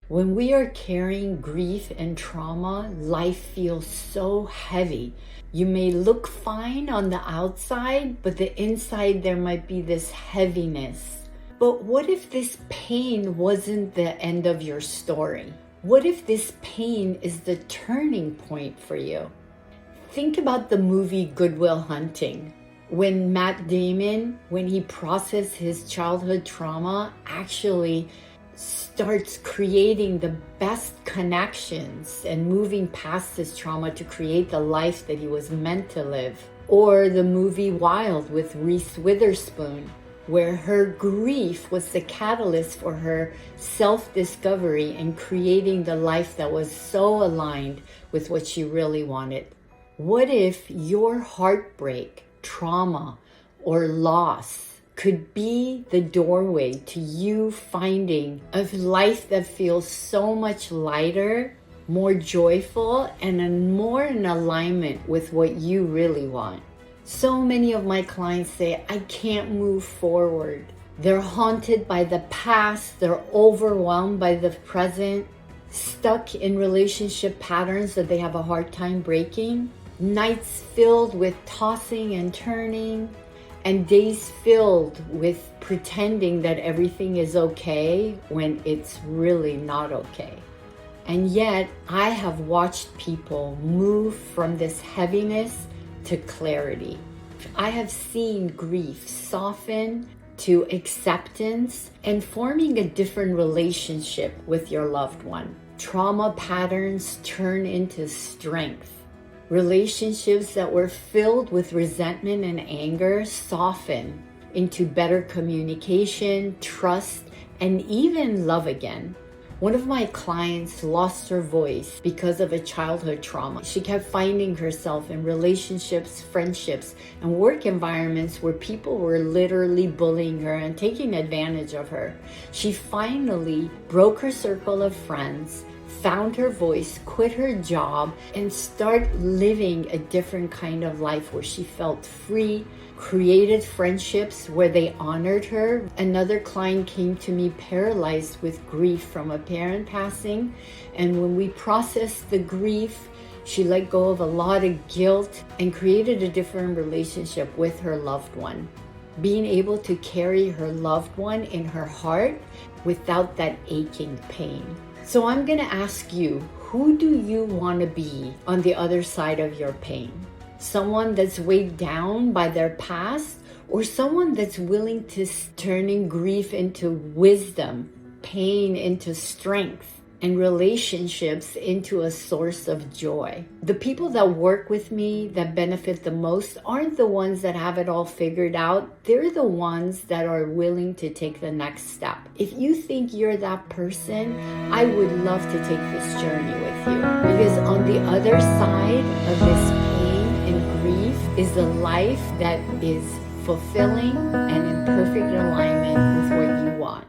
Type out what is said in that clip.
When we are carrying grief and trauma, life feels so heavy. You may look fine on the outside, but the inside there might be this heaviness. But what if this pain wasn't the end of your story? What if this pain is the turning point for you? Think about the movie Good Will Hunting. When Matt Damon, when he processed his childhood trauma, actually starts creating the best connections and moving past his trauma to create the life that he was meant to live. Or the movie Wild with Reese Witherspoon, where her grief was the catalyst for her self-discovery and creating the life that was so aligned with what she really wanted. What if your heartbreak, trauma, or loss could be the doorway to you finding a life that feels so much lighter, more joyful, and more in alignment with what you really want? So many of my clients say, I can't move forward. They're haunted by the past, they're overwhelmed by the present, stuck in relationship patterns that they have a hard time breaking, nights filled with tossing and turning, and days filled with pretending that everything is okay when it's really not okay. And yet, I have watched people move from this heaviness to clarity. I have seen grief soften to acceptance and forming a different relationship with your loved one. Trauma patterns turn into strength. Relationships that were filled with resentment and anger soften into better communication, trust, and even love again. One of my clients lost her voice because of a childhood trauma. She kept finding herself in relationships, friendships, and work environments where people were literally bullying her and taking advantage of her. She finally broke her circle of friends, found her voice, quit her job, and start living a different kind of life where she felt free, created friendships where they honored her. Another client came to me paralyzed with grief from a parent passing, and when we processed the grief, she let go of a lot of guilt and created a different relationship with her loved one. Being able to carry her loved one in her heart without that aching pain. So I'm going to ask you, who do you want to be on the other side of your pain? Someone that's weighed down by their past, or someone that's willing to turning grief into wisdom, pain into strength, and relationships into a source of joy? The people that work with me that benefit the most aren't the ones that have it all figured out. They're the ones that are willing to take the next step. If you think you're that person, I would love to take this journey with you, because on the other side of this pain and grief is a life that is fulfilling and in perfect alignment with what you want.